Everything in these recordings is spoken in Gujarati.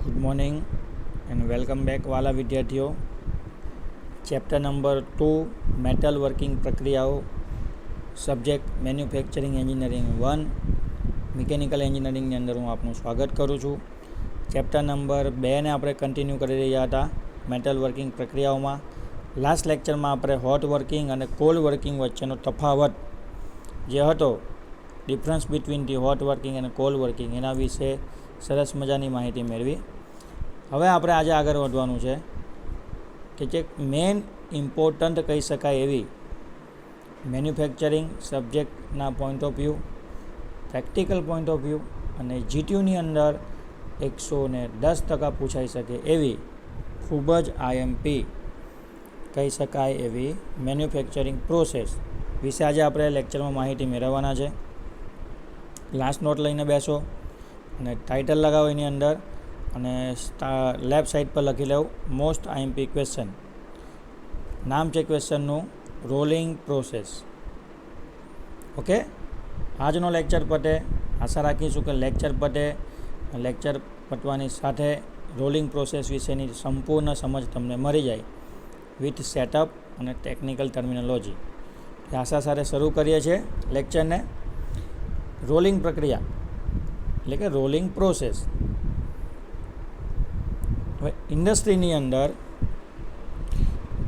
Good morning and welcome back વાલા વિદ્યાર્થીઓ. ચેપ્ટર નંબર 2 મેટલ વર્કિંગ પ્રક્રિયાઓ, સબ્જેક્ટ મેન્યુફેક્ચરિંગ એન્જિનિયરિંગ 1 મિકેનિકલ એન્જિનિયરિંગની અંદર હું આપનું સ્વાગત કરું છું. ચેપ્ટર નંબર 2ને આપણે કન્ટિન્યુ કરી રહ્યા હતા મેટલ વર્કિંગ પ્રક્રિયાઓમાં. લાસ્ટ લેક્ચરમાં આપણે હોટ વર્કિંગ અને કોલ્ડ વર્કિંગ વચ્ચેનો તફાવત જે હતો, difference between the hot working અને કોલ્ડ વર્કિંગ, એના વિશે સરસ મજાની માહિતી મેળવી. હવે આપણે આજે આગળ વધવાનું છે કે જે મેઇન ઇમ્પોર્ટન્ટ કહી શકાય એવી મેન્યુફેક્ચરિંગ સબ્જેક્ટના point of view, practical point of view અને જીટીયુની અંદર 110% પૂછાઈ શકે એવી ખૂબ જ આઈએમપી કહી શકાય એવી મેન્યુફેક્ચરિંગ પ્રોસેસ વિશે આજે આપણે લેક્ચરમાં માહિતી મેળવવાના છે. ક્લાસ નોટ લઈને બેસો અને ટાઇટલ લગાવો એની અંદર, અને લેફ્ટ સાઈડ પર લખી લેવું મોસ્ટ આઈએમપી ક્વેશ્ચન. નામ છે ક્વેશ્ચનનું રોલિંગ પ્રોસેસ. ઓકે, આજનો લેક્ચર પતે, આશા રાખીશું કે લેક્ચર પતવાની સાથે રોલિંગ પ્રોસેસ વિશેની સંપૂર્ણ સમજ તમને મળી જાય વિથ સેટઅપ અને ટેકનિકલ ટર્મિનોલોજી. આશા સાથે શરૂ કરીએ છીએ લેક્ચરને. રોલિંગ પ્રક્રિયા એટલે કે રોલિંગ પ્રોસેસ. હવે ઇન્ડસ્ટ્રીની અંદર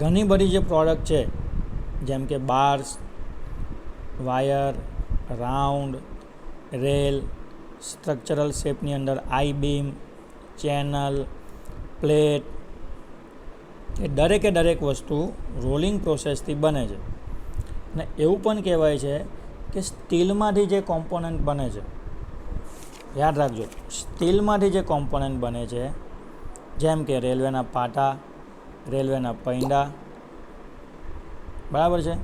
ઘણી બધી જે પ્રોડક્ટ છે, જેમ કે bars, wire, round, rail, structural શેપની અંદર આઈ બીમ, ચેનલ, પ્લેટ, એ દરેક વસ્તુ રોલિંગ પ્રોસેસથી બને છે. અને એવું પણ કહેવાય છે કે સ્ટીલમાંથી જે કોમ્પોનન્ટ બને છે, યાદ રાખજો, સ્ટીલમાંથી જે કોમ્પોનન્ટ બને છે, જેમ કે રેલવેના પાટા, રેલવેના પૈંડા, બરાબર છે,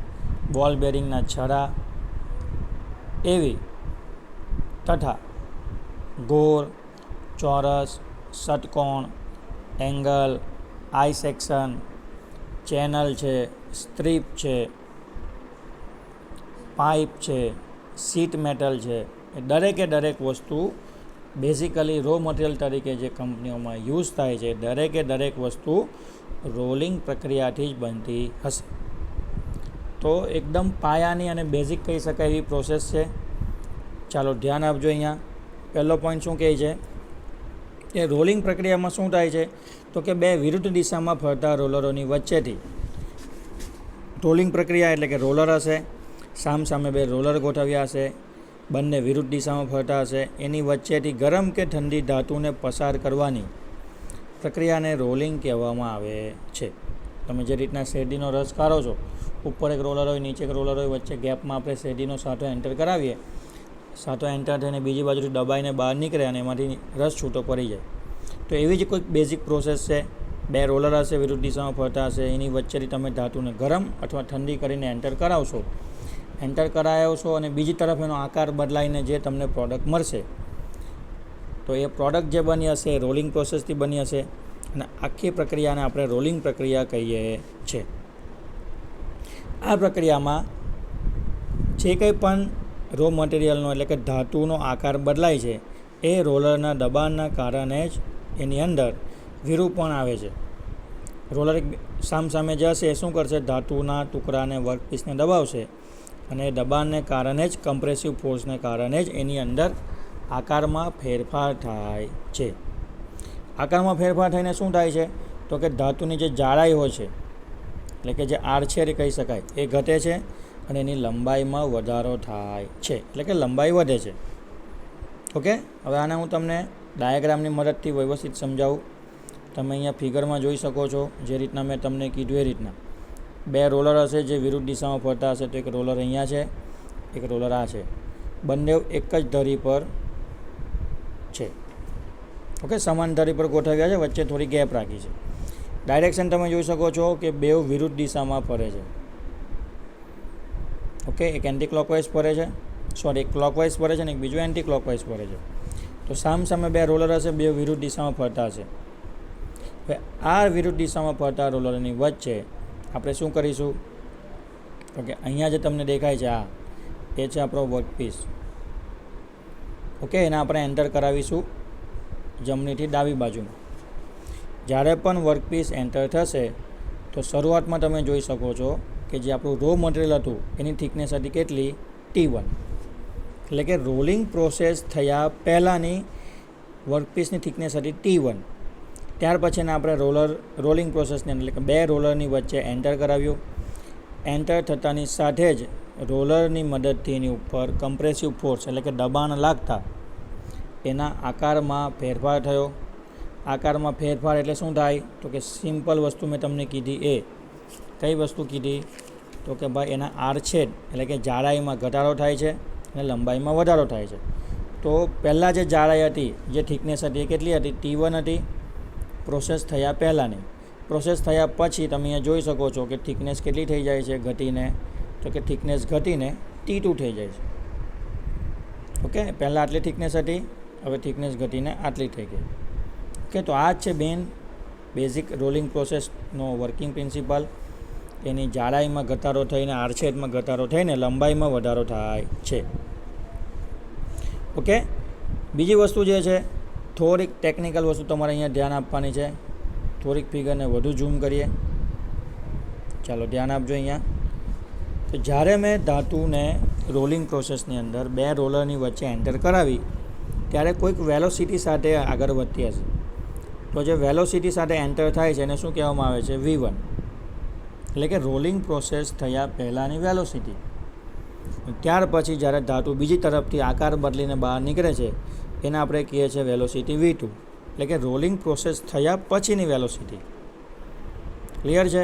બોલ બેરિંગના છરા, એવી તથા ગોળ, ચોરસ, ષટકોણ, એંગલ, આઈ સેક્શન, ચેનલ છે, સ્ટ્રીપ છે, પાઇપ છે, શીટ મેટલ છે, એ દરેક વસ્તુ બેઝિકલી રો મટીરિયલ તરીકે જે કંપનીઓમાં યુઝ થાય છે, દરેક વસ્તુ રોલિંગ પ્રક્રિયાથી જ બનતી હશે. તો એકદમ પાયાની અને બેઝિક કહી શકાય એવી પ્રોસેસ છે. ચાલો ધ્યાન આપજો. અહીંયા પહેલો પોઈન્ટ શું કહે છે કે રોલિંગ પ્રક્રિયામાં શું થાય છે, તો કે બે વિરુદ્ધ દિશામાં ફરતા રોલરોની વચ્ચેથી રોલિંગ પ્રક્રિયા એટલે કે રોલર હશે, સામે બે રોલર ગોઠવ્યા હશે, બંને વિરુદ્ધ દિશામાં ફરતા હશે, એની વચ્ચેથી ગરમ કે ઠંડી ધાતુને પસાર કરવાની પ્રક્રિયાને રોલિંગ કહેવામાં આવે છે. તમે જે રીતના શેરડીનો રસ કાઢો છો, ઉપર એક રોલર હોય, નીચે એક રોલર હોય, વચ્ચે ગેપમાં આપણે શેરડીનો સાંઠો એન્ટર કરાવીએ, સાંઠો એન્ટર થઈને બીજી બાજુથી દબાઈને બહાર નીકળે અને એમાંથી રસ છૂટો પડી જાય. તો એવી જ કોઈક બેઝિક પ્રોસેસ છે. બે રોલર હશે, વિરુદ્ધ દિશામાં ફરતા હશે, એની વચ્ચેથી તમે ધાતુને ગરમ અથવા ઠંડી કરીને એન્ટર કરાવશો અને બીજી તરફ એનો આકાર બદલાઈને જે તમને પ્રોડક્ટ મળશે, તો એ પ્રોડક્ટ જે બની હશે એ રોલિંગ પ્રોસેસથી બની હશે. અને આખી પ્રક્રિયાને આપણે રોલિંગ પ્રક્રિયા કહીએ છીએ. આ પ્રક્રિયામાં જે કંઈ પણ રો મટીરિયલનો એટલે કે ધાતુનો આકાર બદલાય છે, એ રોલરના દબાણના કારણે જ એની અંદર વિરૂપણ આવે છે. રોલર સામે જે હશે એ શું કરશે, ધાતુના ટુકડાને વર્કપીસને દબાવશે, અને દબાણને કારણે જ, કમ્પ્રેસિવ ફોર્સને કારણે જ એની અંદર આકારમાં ફેરફાર થાય છે. આકારમાં ફેરફાર થઈને શું થાય છે, તો કે ધાતુની જે જાડાઈ હોય છે, એટલે કે જે આડછેદ કહી શકાય, એ ઘટે છે અને એની લંબાઈમાં વધારો થાય છે, એટલે કે લંબાઈ વધે છે. ઓકે, હવે આને હું તમને ડાયાગ્રામની મદદથી વ્યવસ્થિત સમજાવું. તમે અહીંયા ફિગરમાં જોઈ શકો છો, જે રીતના મેં તમને કીધું એ રીતના બે રોલર હશે જે વિરુદ્ધ દિશામાં ફરતા હશે. તો એક રોલર અહીંયા છે, એક રોલર આ છે, બંને એક જ ધરી પર છે. ઓકે, સમાન ધરી પર ગોઠવ્યા છે, વચ્ચે થોડી ગેપ રાખી છે. ડાયરેક્શન તમે જોઈ શકો છો કે બેઉ વિરુદ્ધ દિશામાં ફરે છે. ઓકે, એક એન્ટી ક્લોકવાઇઝ ફરે છે, એક ક્લોકવાઇઝ ફરે છે અને એક બીજું એન્ટી ક્લોકવાઇઝ ફરે છે. તો સામે બે રોલર હશે, બે વિરુદ્ધ દિશામાં ફરતા હશે. હવે આ વિરુદ્ધ દિશામાં ફરતા રોલરની વચ્ચે આપણે શું કરીશું, તો કે અહીંયા જે તમને દેખાય છે એ છે આપણો વર્કપીસ. ઓકે, એને આપણે એન્ટર કરાવીશું જમણીથી ડાબી બાજુમાં. જ્યારે પણ વર્કપીસ એન્ટર થશે તો શરૂઆતમાં તમે જોઈ શકો છો કે જે આપણું રો મટીરિયલ હતું એની થિકનેસ હતી કેટલી, T1. એટલે કે રોલિંગ પ્રોસેસ થયા પહેલાંની વર્કપીસની થિકનેસ હતી T1. ત્યાર પછીને આપણે રોલિંગ પ્રોસેસની અંદર એટલે કે બે રોલરની વચ્ચે એન્ટર કરાવ્યું. એન્ટર થતાની સાથે જ રોલરની મદદથી એની ઉપર કમ્પ્રેસિવ ફોર્સ એટલે કે દબાણ લાગતા એના આકારમાં ફેરફાર થયો. આકારમાં ફેરફાર એટલે શું થાય તો કે સિમ્પલ વસ્તુ મેં તમને કીધી એ કઈ વસ્તુ કીધી તો કે ભાઈ એના આડછેદ એટલે કે જાડાઈમાં ઘટાડો થાય છે અને લંબાઈમાં વધારો થાય છે. તો પહેલાં જે જાડાઈ હતી, જે થિકનેસ હતી એ કેટલી હતી, T1 હતી પ્રોસેસ થયા પહેલાંની. પ્રોસેસ થયા પછી તમે અહીંયા જોઈ શકો છો કે થિકનેસ કેટલી થઈ જાય છે ઘટીને, તો કે થિકનેસ ઘટીને T2 થઈ જાય છે. ઓકે, પહેલાં આટલી થિકનેસ હતી, હવે થિકનેસ ઘટીને આટલી થઈ ગઈ. ઓકે, તો આ જ છે બેઝિક રોલિંગ પ્રોસેસનો વર્કિંગ પ્રિન્સિપલ. એની જાડાઈમાં ઘટાડો થઈને, આડછેદમાં ઘટાડો થઈને લંબાઈમાં વધારો થાય છે. ઓકે, બીજી વસ્તુ જે છે થોડીક ટેકનિકલ વસ્તુ તમારે અહીંયા ધ્યાન આપવાની છે. થોડીક ફિગરને વધુ ઝૂમ કરીએ, ચાલો ધ્યાન આપજો અહીંયા. તો જ્યારે મેં ધાતુને રોલિંગ પ્રોસેસની અંદર બે રોલરની વચ્ચે એન્ટર કરાવી ત્યારે કોઈક વેલોસિટી સાથે આગળ વધતી હશે. તો જે વેલોસિટી સાથે એન્ટર થાય છે એને શું કહેવામાં આવે છે, V1. એટલે કે રોલિંગ પ્રોસેસ થયા પહેલાંની વેલોસિટી. ત્યાર પછી જ્યારે ધાતુ બીજી તરફથી આકાર બદલીને બહાર નીકળે છે એને આપણે કહીએ છીએ વેલોસિટી V2. એટલે કે રોલિંગ પ્રોસેસ થયા પછીની વેલોસિટી. ક્લિયર છે?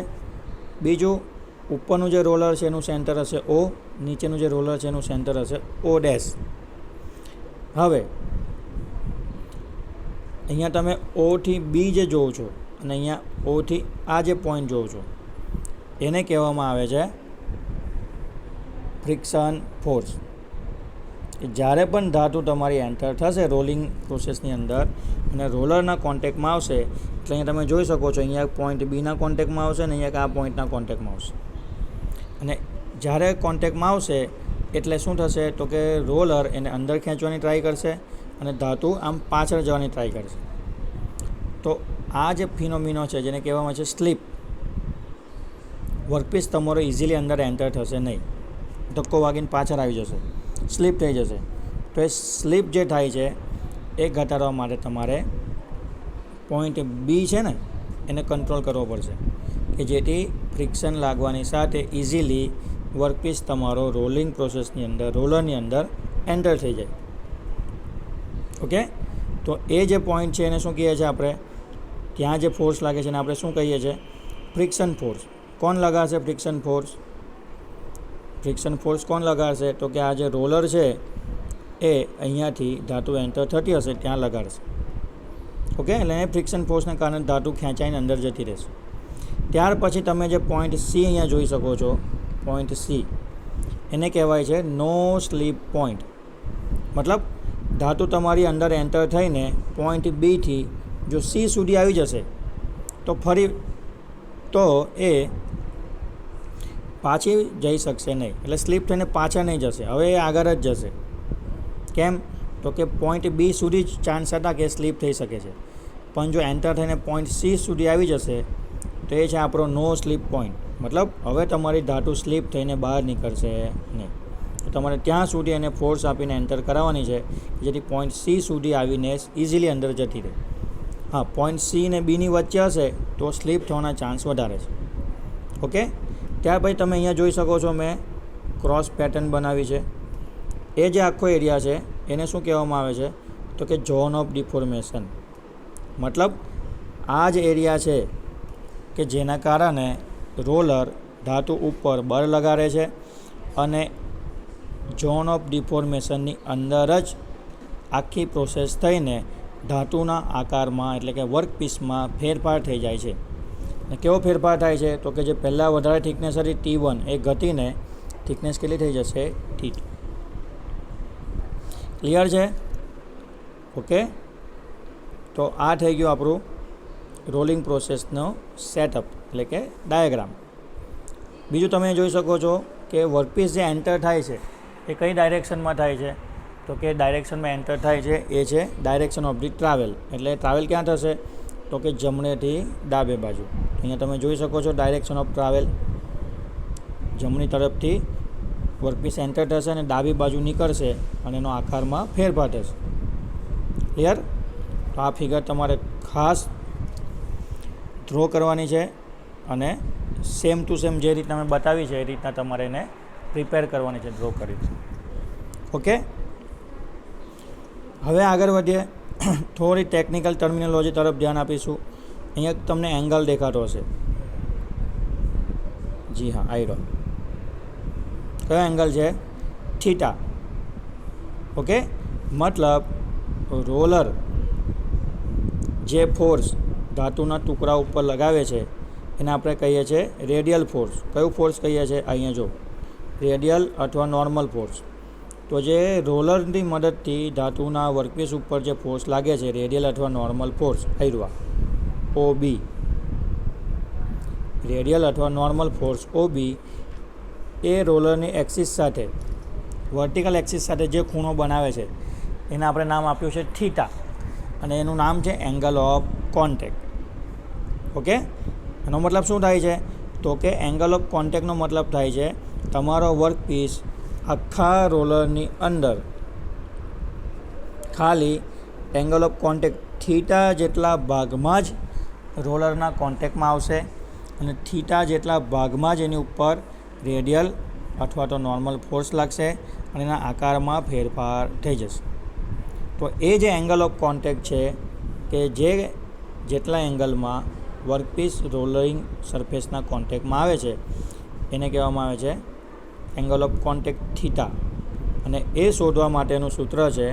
બીજું, ઉપરનું જે રોલર છે એનું સેન્ટર હશે O, નીચેનું જે રોલર છે એનું સેન્ટર હશે O'. હવે અહીંયા તમે O થી B જે જોવો છો અને અહીંયા O થી આ જે પોઈન્ટ જોવો છો એને કહેવામાં આવે છે ફ્રિક્શન ફોર્સ. જ્યારે પણ ધાતુ તમારી એન્ટર થશે રોલિંગ પ્રોસેસની અંદર અને રોલરના કોન્ટેક્ટમાં આવશે એટલે અહીંયા તમે જોઈ શકો છો અહીંયા પોઈન્ટ બીના કોન્ટેક્ટમાં આવશે અને અહીંયા આ પોઈન્ટના કોન્ટેક્ટમાં આવશે. અને જ્યારે કોન્ટેક્ટમાં આવશે એટલે શું થશે તો કે રોલર એને અંદર ખેંચવાની ટ્રાય કરશે અને ધાતુ આમ પાછળ જવાની ટ્રાય કરશે. તો આ જે ફિનોમિનો છે જેને કહેવામાં છે સ્લીપ, વર્કપીસ તમારો ઇઝીલી અંદર એન્ટર થશે નહીં, ધક્કો વાગીને પાછળ આવી જશે, સ્લીપ થઈ જશે. તો એ સ્લીપ જે થાય છે એ ઘટાડવા માટે તમારે પોઈન્ટ બી છે ને એને કંટ્રોલ કરવો પડશે કે જેથી ફ્રિક્શન લાગવાની સાથે ઇઝીલી વર્કપીસ તમારો રોલિંગ પ્રોસેસની અંદર રોલરની અંદર એન્ટર થઈ જાય. ઓકે, તો એ જે પોઈન્ટ છે એને શું કહીએ છીએ આપણે, ત્યાં જે ફોર્સ લાગે છે એને આપણે શું કહીએ છીએ, ફ્રિક્શન ફોર્સ. કોણ લગાડશે ફ્રિક્શન ફોર્સ? ફ્રિક્શન ફોર્સ કોણ લગાડશે તો કે આ જે રોલર છે એ અહીંયાથી ધાતુ એન્ટર થતી હશે ત્યાં લગાડશે. ઓકે, એટલે એ ફ્રિક્શન ફોર્સને કારણે ધાતુ ખેંચાઈને અંદર જતી રહેશે. ત્યાર પછી તમે જે પોઈન્ટ સી અહીંયા જોઈ શકો છો, પોઈન્ટ સી એને કહેવાય છે નો સ્લીપ પોઈન્ટ. મતલબ ધાતુ તમારી અંદર એન્ટર થઈને પોઈન્ટ બીથી જો સી સુધી આવી જશે તો ફરી તો એ પાછી જઈ શકશે નહીં, એટલે સ્લીપ થઈને પાછા નહીં જશે, હવે એ આગળ જ જશે. કેમ તો કે પોઈન્ટ બી સુધી જ ચાન્સ હતા કે સ્લીપ થઈ શકે છે, પણ જો એન્ટર થઈને પોઈન્ટ સી સુધી આવી જશે તો એ છે આપણો નો સ્લીપ પોઈન્ટ. મતલબ હવે તમારી ધાતુ સ્લીપ થઈને બહાર નીકળશે નહીં. તો તમારે ત્યાં સુધી એને ફોર્સ આપીને એન્ટર કરાવવાની છે જેથી પોઈન્ટ સી સુધી આવીને ઇઝીલી અંદર જતી રહે. હા, પોઈન્ટ સી ને બીની વચ્ચે હશે તો સ્લીપ થવાના ચાન્સ વધારે છે. ઓકે, ત્યાર પછી તમે અહીંયા જોઈ શકો છો મેં ક્રોસ પેટર્ન બનાવી છે. એ જે આખો એરિયા છે એને શું કહેવામાં આવે છે તો કે ઝોન ઓફ ડિફોર્મેશન. મતલબ આ જ એરિયા છે કે જેના કારણે રોલર ધાતુ ઉપર બળ લગાડે છે અને ઝોન ઓફ ડિફોર્મેશનની અંદર જ આખી પ્રોસેસ થઈને ધાતુના આકારમાં એટલે કે વર્કપીસમાં ફેરફાર થઈ જાય છે. અને કેવો ફેરફાર થાય છે તો કે જે પહેલાં વધારે થિકનેસ હતી T1 એ ઘટીને થિકનેસ કેટલી થઈ જશે, T2. ક્લિયર છે? ઓકે, તો આ થઈ ગયું આપણું રોલિંગ પ્રોસેસનો સેટઅપ એટલે કે ડાયાગ્રામ. બીજું તમે જોઈ શકો છો કે વર્કપીસ જે એન્ટર થાય છે એ કઈ ડાયરેક્શનમાં થાય છે તો કે ડાયરેક્શનમાં એન્ટર થાય છે એ છે ડાયરેક્શન ઓફ ધી ટ્રાવેલ. એટલે ટ્રાવેલ ક્યાં થશે તો કે જમણેથી ડાબે બાજુ. અહીંયા તમે જોઈ શકો છો ડાયરેક્શન ઓફ ટ્રાવેલ. જમણી તરફથી વર્કપીસ એન્ટર થશે અને ડાબી બાજુ નીકળશે અને એનો આકારમાં ફેરફાર થશે. ક્લિયર? તો આ ફિગર તમારે ખાસ ડ્રો કરવાની છે અને સેમ ટુ સેમ જે રીતના મેં બતાવી છે એ રીતના તમારે એને પ્રિપેર કરવાની છે, ડ્રો કરી. ઓકે, હવે આગળ વધીએ. થોડી ટેકનિકલ ટર્મિનોલોજી તરફ ધ્યાન આપીશું. અહીંયા તમને એંગલ દેખાતો હશે. જી હા, આઈ રહ્યો. કયો એંગલ છે? થીટા. ઓકે, મતલબ રોલર જે ફોર્સ ધાતુના ટુકડા ઉપર લગાવે છે એને આપણે કહીએ છીએ રેડિયલ ફોર્સ. કયું ફોર્સ કહીએ છીએ? અહીંયા જો, રેડિયલ અથવા નોર્મલ ફોર્સ. તો જે રોલરની મદદથી ધાતુના વર્કપીસ ઉપર જે ફોર્સ લાગે છે, રેડિયલ અથવા નોર્મલ ફોર્સ, આયરવા OB, રેડિયલ અથવા નોર્મલ ફોર્સ OB એ રોલરની એક્સિસ સાથે, વર્ટિકલ એક્સિસ સાથે જે ખૂણો બનાવે છે એને આપણે નામ આપ્યું છે થીટા અને એનું નામ છે એંગલ ઓફ કોન્ટેક્ટ. ઓકે, એનો મતલબ શું થાય છે? તો કે એંગલ ઓફ કોન્ટેક્ટનો મતલબ થાય છે તમારો વર્કપીસ આખા રોલરની અંદર ખાલી એંગલ ઓફ કોન્ટેક્ટ થીટા જેટલા ભાગમાં જ રોલરના કોન્ટેક્ટમાં આવશે અને થીટા જેટલા ભાગમાં જ એની ઉપર રેડિયલ અથવા તો નોર્મલ ફોર્સ લાગશે અને એના આકારમાં ફેરફાર થઈ જશે. તો એ જે એંગલ ઓફ કોન્ટેક્ટ છે કે જેટલા એંગલમાં વર્કપીસ રોલરિંગ સરફેસના કોન્ટેક્ટમાં આવે છે એને કહેવામાં આવે છે એંગલ ઓફ કોન્ટેક્ટ થીટા. અને એ શોધવા માટેનું સૂત્ર છે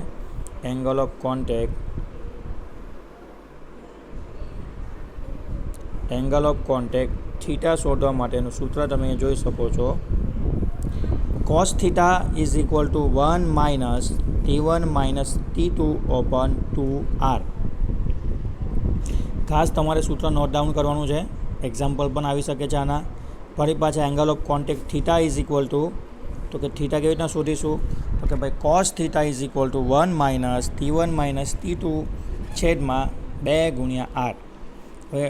એંગલ ઓફ કોન્ટેક્ટ થીટા શોધવા માટેનું સૂત્ર તમે અહીં જોઈ શકો છો. cos theta is equal two 1 minus T1 minus T2 open 2R. ખાસ તમારે સૂત્ર નોટ ડાઉન કરવાનું છે. એક્ઝામ્પલ પણ આવી શકે છે આના. ફરી પાછા angle of contact theta is equal two, તો કે થીટા કેવી રીતના શોધીશું? તો કે ભાઈ cos theta is equal two 1 minus T1 minus T2 છેદમાં 2 ગુણ્યા R. હવે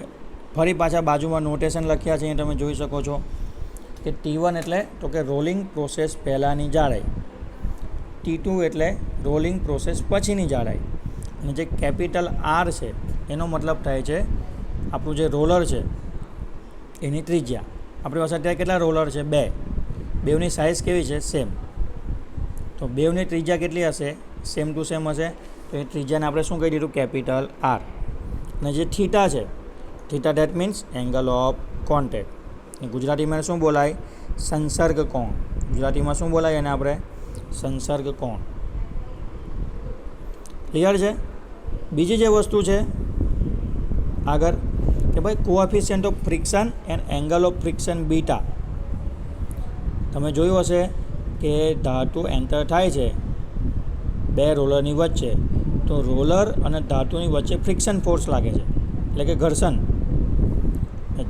ફરી પાછા બાજુમાં નોટેશન લખ્યા છે, અહીં તમે જોઈ શકો છો કે T1 એટલે તો કે રોલિંગ પ્રોસેસ પહેલાંની જાડાઈ, T2 એટલે રોલિંગ પ્રોસેસ પછીની જાડાઈ, અને જે કેપિટલ R છે એનો મતલબ થાય છે આપણું જે રોલર છે એની ત્રિજ્યા. આપણી પાસે અત્યારે કેટલા રોલર છે? 2. બેવની સાઇઝ કેવી છે? સેમ. તો બેવની ત્રિજ્યા કેટલી હશે? સેમ ટુ સેમ હશે. તો એ ત્રિજ્યાને આપણે શું કહી દીધું? Capital R. અને જે થીટા છે, theta date means angle of contact. ગુજરાતીમાં શું બોલાય? સંસર્ગ કોણ. ગુજરાતીમાં શું બોલાય એને આપણે? સંસર્ગ કોણ. ક્લિયર છે? બીજી જે વસ્તુ છે આગળ કે ભાઈ coefficient of friction and angle of friction beta. તમે જોયું હશે કે ધાતુ એન્ટર થાય છે 2 રોલરની વચ્ચે, તો રોલર અને ધાતુની વચ્ચે ફ્રિક્શન ફોર્સ લાગે છે, એટલે કે ઘર્ષણ.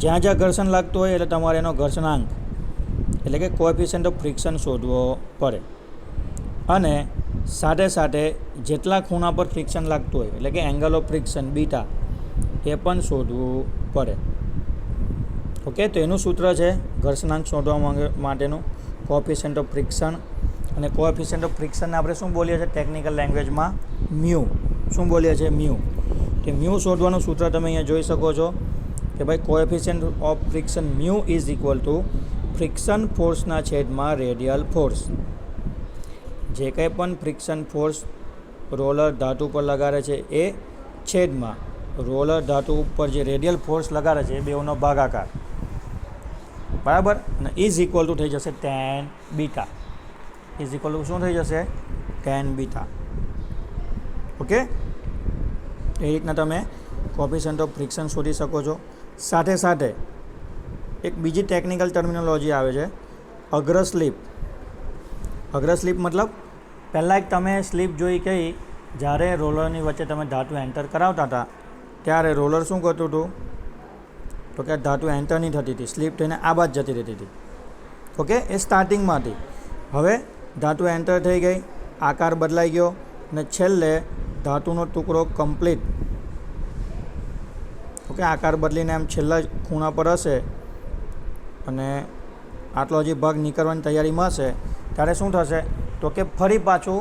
જ્યાં જ્યાં ઘર્ષણ લાગતું હોય એટલે તમારે એનો ઘર્ષણાંક એટલે કે કોએફિશિયન્ટ ઓફ ફ્રિક્શન શોધવો પડે. અને સાથે સાથે જેટલા ખૂણા પર ફ્રિક્શન લાગતું હોય એટલે કે એંગલ ઓફ ફ્રિક્શન બીટા એ પણ શોધવું પડે. ઓકે, તો એનું સૂત્ર છે ઘર્ષણાંક શોધવા માટેનું કોએફિશિયન્ટ ઓફ ફ્રિક્શન. અને કોએફિશિયન્ટ ઓફ ફ્રિક્શનને આપણે શું બોલીએ છીએ ટેકનિકલ લેંગ્વેજમાં? મ્યુ. શું બોલીએ છીએ? મ્યુ. કે મ્યુ શોધવાનું સૂત્ર તમે અહીંયા જોઈ શકો છો કે ભાઈ coefficient of friction mu is equal two friction ફોર્સના છેદમાં રેડિયલ ફોર્સ. જે કંઈ પણ ફ્રિક્શન ફોર્સ રોલર ધાતુ પર લગાડે છે એ છેદમાં રોલર ધાતુ ઉપર જે રેડિયલ ફોર્સ લગાડે છે એ બેવનો ભાગાકાર, બરાબર. અને ઇઝ ઇક્વલ ટુ થઈ જશે tan beta. Is equal two શું થઈ જશે? tan beta. ઓકે, એ રીતના તમે કોએફિશિયન્ટ ઓફ ફ્રિક્શન શોધી શકો છો. સાથે સાથે એક બીજી ટેકનિકલ ટર્મિનોલોજી આવે છે અગ્ર સ્લીપ. અગ્ર સ્લીપ મતલબ પહેલાં એક તમે સ્લીપ જોઈ કઈ જ્યારે રોલરની વચ્ચે તમે ધાતુ એન્ટર કરાવતા હતા ત્યારે રોલર શું કરતું હતું? તો કે ધાતુ એન્ટર નહીં થતી હતી, સ્લીપ થઈને આ બાજુ જતી રહેતી હતી. ઓકે, એ સ્ટાર્ટિંગમાં હતી. હવે ધાતુ એન્ટર થઈ ગઈ, આકાર બદલાઈ ગયો અને છેલ્લે ધાતુનો ટુકડો કમ્પ્લીટ ઓકે, આકાર બદલીને એમ છેલ્લા ખૂણા પર હશે અને આટલો હજી ભાગ નીકળવાની તૈયારીમાં હશે ત્યારે શું થશે તો કે ફરી પાછું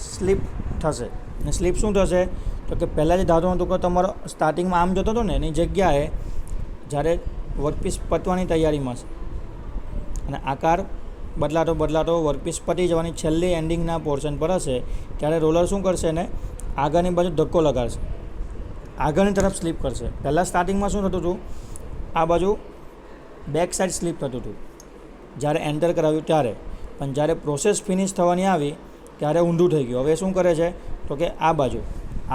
સ્લીપ થશે. અને સ્લીપ શું થશે તો કે પહેલાં જે ધાતુનો ટુકડો તમારો સ્ટાર્ટિંગમાં આમ જતો હતો ને એની જગ્યાએ જ્યારે વર્કપીસ પતવાની તૈયારીમાં છે અને આકાર બદલાતો વર્કપીસ પતી જવાની છેલ્લી એન્ડિંગના પોર્શન પર હશે ત્યારે રોલર શું કરશે ને આગળની બાજુ ધક્કો લગાડશે, આગળની તરફ સ્લીપ કરશે. પહેલાં સ્ટાર્ટિંગમાં શું થતું હતું, આ બાજુ બેક સાઈડ સ્લીપ થતું હતું જ્યારે એન્ટર કરાવ્યું ત્યારે, પણ જ્યારે પ્રોસેસ ફિનિશ થવાની આવી ત્યારે ઊંધું થઈ ગયું. હવે શું કરે છે તો કે આ બાજુ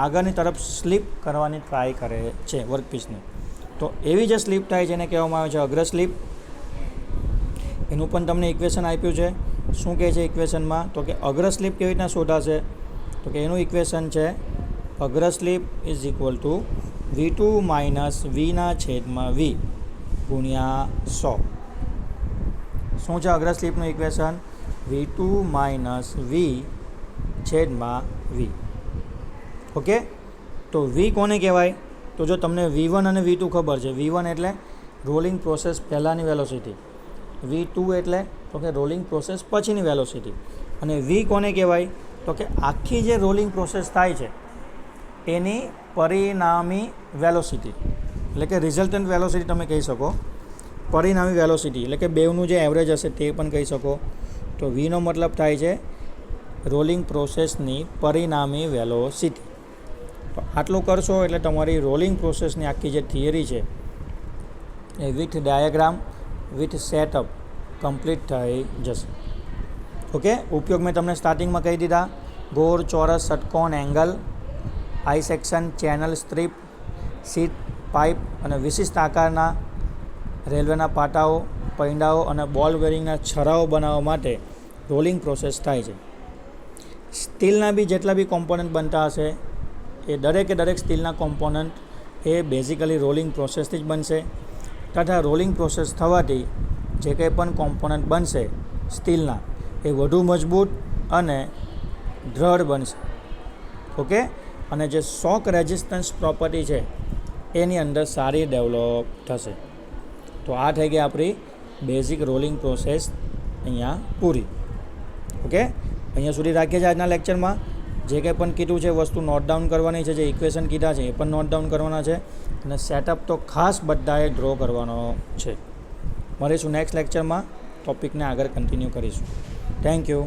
આગળની તરફ સ્લીપ કરવાની ટ્રાય કરે છે વર્કપીસને. તો એવી જે સ્લીપ થાય છે એને કહેવામાં આવે છે અગ્ર સ્લીપ. એનું પણ તમને ઇક્વેશન આપ્યું છે. શું કહે છે ઇક્વેશનમાં તો કે અગ્ર સ્લીપ કેવી રીતના શોધાશે તો કે એનું ઇક્વેશન છે અગ્ર slip is equal to V2 minus વીના છેદમાં V ગુણ્યા 100. શું છે અગ્ર સ્લીપનું ઇક્વેશન V2 માઇનસ V છેદમાં V. ઓકે, તો V કોને કહેવાય તો જો તમને V1 અને V2 ખબર છે, V1 એટલે રોલિંગ પ્રોસેસ પહેલાંની વેલોસિટી, V2 એટલે તો કે રોલિંગ પ્રોસેસ પછીની વેલોસિટી. અને V કોને કહેવાય તો કે આખી જે રોલિંગ પ્રોસેસ થાય છે એની પરિણામી વેલોસિટી, એટલે કે રિઝલ્ટન્ટ વેલોસિટી તમે કહી શકો. પરિણામી વેલોસિટી એટલે કે બેવનું જે એવરેજ હશે તે પણ કહી શકો. તો Vનો મતલબ થાય છે રોલિંગ પ્રોસેસની પરિણામી વેલોસિટી. તો આટલું કરશો એટલે તમારી રોલિંગ પ્રોસેસની આખી જે થિયરી છે એ with diagram with setup complete થઈ જશે. ઓકે, ઉપયોગ મેં તમને સ્ટાર્ટિંગમાં કહી દીધા: ગોળ, ચોરસ, ષટકોણ, angle, I section, channel, strip, sheet, pipe અને વિશિષ્ટ આકારના રેલવેના પાટાઓ, પૈંડાઓ અને બોલ બેરિંગના છરાઓ બનાવવા માટે રોલિંગ પ્રોસેસ થાય છે. સ્ટીલના બી જેટલા બી કોમ્પોનન્ટ બનતા હશે એ દરેક સ્ટીલના કોમ્પોનન્ટ એ બેઝિકલી રોલિંગ પ્રોસેસથી જ બનશે. તથા રોલિંગ પ્રોસેસ થવાથી જે કંઈ પણ કોમ્પોનન્ટ બનશે સ્ટીલના એ વધુ મજબૂત અને દ્રઢ બનશે. ઓકે, અને જે શોક રેઝિસ્ટન્સ પ્રોપર્ટી છે એની અંદર સારી ડેવલપ થશે. તો આ થઈ ગઈ આપણી બેઝિક રોલિંગ પ્રોસેસ અહીંયા પૂરી. ઓકે, અહીંયા સુધી રાખીએ છીએ આજના લેક્ચરમાં. જે કંઈ પણ કીધું છે વસ્તુ નોટ ડાઉન કરવાની છે, જે ઇક્વેશન કીધા છે એ પણ નોટ ડાઉન કરવાના છે અને સેટઅપ તો ખાસ બધાએ ડ્રો કરવાનો છે. મળીશું નેક્સ્ટ લેક્ચરમાં, ટૉપિકને આગળ કન્ટિન્યુ કરીશું. Thank you.